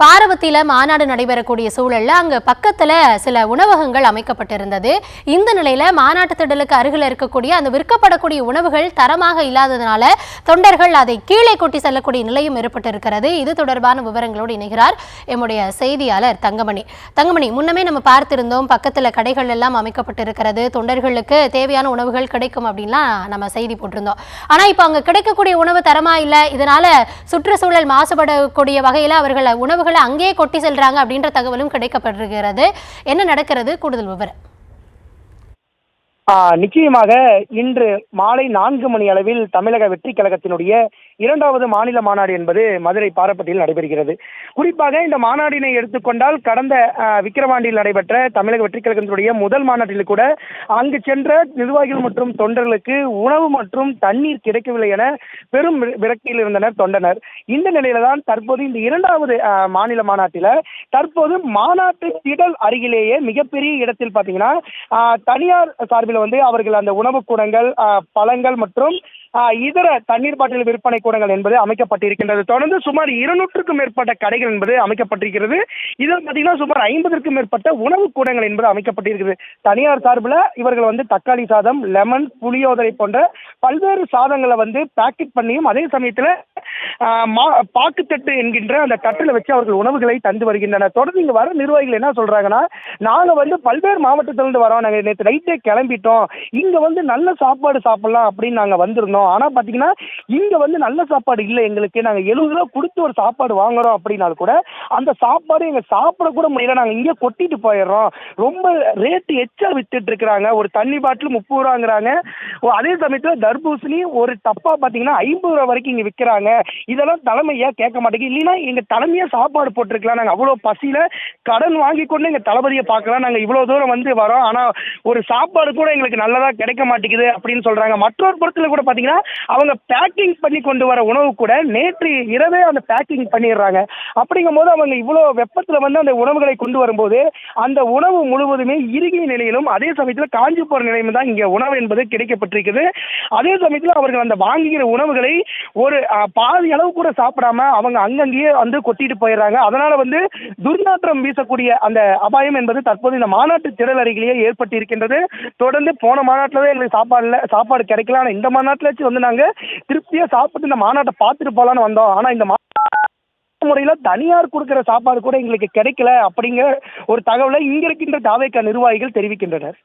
பாரபத்தியில மாநாடு நடைபெறக்கூடிய சூழல்ல அங்க பக்கத்துல சில உணவகங்கள் அமைக்கப்பட்டிருந்தது. இந்த நிலையில மாநாட்டு திடலுக்கு அருகில் இருக்கக்கூடிய அந்த விற்கப்படக்கூடிய உணவுகள் தரமாக இல்லாததனால தொண்டர்கள் அதை கீழே கொட்டி செல்லக்கூடிய நிலையும் ஏற்பட்டிருக்கிறது. இது தொடர்பான விவரங்களோடு இணைகிறார் எம்முடைய செய்தியாளர் தங்கமணி. தங்கமணி, முன்னமே நம்ம பார்த்திருந்தோம், பக்கத்துல கடைகள் எல்லாம் அமைக்கப்பட்டிருக்கிறது, தொண்டர்களுக்கு தேவையான உணவுகள் கிடைக்கும் அப்படின்லாம் நம்ம செய்தி போட்டிருந்தோம். ஆனா இப்ப அங்க கிடைக்கக்கூடிய உணவு தரமா இல்லை, இதனால சுற்றுச்சூழல் மாசுபடக்கூடிய வகையில அவர்கள் உணவு அங்கே கொட்டி செல்றாங்க அப்படின்ற தகவலும் கிடைக்கப்பட்டிருக்கிறது. என்ன நடக்கிறது? கூடுதல் விவரம். நிச்சயமாக இன்று மாலை 4 மணி அளவில் தமிழக வெற்றி கழகத்தினுடைய 2வது மாநில மாநாடு என்பது மதுரை பாரப்பட்டியில் நடைபெறுகிறது. குறிப்பாக இந்த மாநாட்டினை எடுத்துக்கொண்டால் கடந்த விக்கிரவாண்டியில் நடைபெற்ற தமிழக வெற்றி கழகத்தினுடைய முதல் மாநாட்டில் கூட அங்கு சென்ற நிர்வாகிகள் மற்றும் தொண்டர்களுக்கு உணவு மற்றும் தண்ணீர் கிடைக்கவில்லை என பெரும் விரக்தியில் இருந்தனர் தொண்டனர். இந்த நிலையில தான் தற்போது இந்த 2வது மாநில மாநாட்டில தற்போது மாநாட்டு திடல் அருகிலேயே மிகப்பெரிய இடத்தில் பாத்தீங்கன்னா தனியார் சார்பில் அவர்கள் அந்த உணவு கூடங்கள், பழங்கள் மற்றும் இதர தண்ணீர் பாட்டில் விற்பனை கூடங்கள் என்பது அமைக்கப்பட்டிருக்கின்றது. தொடர்ந்து சுமார் 200க்கும் மேற்பட்ட கடைகள் என்பது அமைக்கப்பட்டிருக்கிறது. இதில் பார்த்தீங்கன்னா சுமார் 50க்கும் மேற்பட்ட உணவு கூடங்கள் என்பது அமைக்கப்பட்டிருக்கிறது. தனியார் சார்பில் இவர்கள் தக்காளி சாதம், லெமன், புளியோதரை போன்ற பல்வேறு சாதங்களை பேக்கெட் பண்ணியும் அதே சமயத்தில் பாக்குத்தட்டு என்கின்ற அந்த தட்டில் வச்சு அவர்கள் உணவுகளை தந்து வருகின்றனர். தொடர்ந்து இங்க வர நிர்வாகிகள் என்ன சொல்றாங்கன்னா, நாங்க பல்வேறு மாவட்டத்திலிருந்து வரோம், நாங்க நேற்று நைட்டே கிளம்பிட்டோம், இங்க நல்ல சாப்பாடு சாப்பிடலாம் அப்படின்னு நாங்க வந்திருந்தோம். ஆனா பாத்தீங்கன்னா இங்க நல்ல சாப்பாடு இல்லை எங்களுக்கு, நாங்க 70 ரூபா கொடுத்து ஒரு சாப்பாடு வாங்குறோம் அப்படின்னாலும் கூட அந்த சாப்பாடு எங்க சாப்பிட கூட முடியல, நாங்க இங்கே கொட்டிட்டு போயிடுறோம், ரொம்ப ரேட்டு எச்சா வித்துட்டு இருக்கிறாங்க, ஒரு தண்ணி பாட்டில் 30 ரூபாங்கிறாங்க, அதே சமயத்தில் தர்பூசணி ஒரு டப்பா பாத்தீங்கன்னா 50 ரூபா வரைக்கும் இங்க விற்கிறாங்க. இதெல்லாம் தலைமையா கேட்க மாட்டேங்குது, இல்லைன்னா எங்க தலைமையா சாப்பாடு போட்டிருக்கலாம், நாங்க அவ்வளவு பசியில கடன் வாங்கி கொண்டு எங்க தளபதியை பார்க்கலாம், நாங்க இவ்வளவு தூரம் வரோம், ஆனா ஒரு சாப்பாடு கூட எங்களுக்கு நல்லதா கிடைக்க மாட்டேங்குது அப்படின்னு சொல்றாங்க. மற்றொரு பொருட்கள் கூட பாத்தீங்கன்னா அவங்க பேக்கிங் பண்ணி கொண்டு வர உணவு கூட நேற்று இரவே அந்த பேக்கிங் பண்ணிடுறாங்க. அப்படிங்கும் போது அவங்க இவ்வளவு வெப்பத்துல அந்த உணவுகளை கொண்டு வரும்போது அந்த உணவு முழுவதுமே இறுகிய நிலையிலும் அதே சமயத்தில் காஞ்சி போற நிலையிலும் தான் இங்க உணவு என்பது கிடைக்கப்பட்டிருக்குது. அதே சமயத்தில் அவர்கள் அந்த வாங்குகிற உணவுகளை ஒரு பாதி அளவு கூட சாப்பிடாம அவங்க அங்கங்கேயே கொட்டிட்டு போயிடுறாங்க. அதனால துர்நாற்றம் வீசக்கூடிய அந்த அபாயம் என்பது தற்போது இந்த மாநாட்டு திடல் அருகிலேயே ஏற்பட்டிருக்கின்றது. தொடர்ந்து போன மாநாட்டில் எங்களுக்கு சாப்பாடு கிடைக்கல, ஆனா இந்த மாநாட்டில் நாங்க திருப்தியா சாப்பிட்டு இந்த மாநாட்டை பார்த்துட்டு போலான்னு வந்தோம், ஆனா இந்த முறையில தனியார் கொடுக்கிற சாப்பாடு கூட எங்களுக்கு கிடைக்கல அப்படிங்கிற ஒரு தகவலை இங்க இருக்கின்ற தாவேகா நிர்வாகிகள் தெரிவிக்கின்றனர்.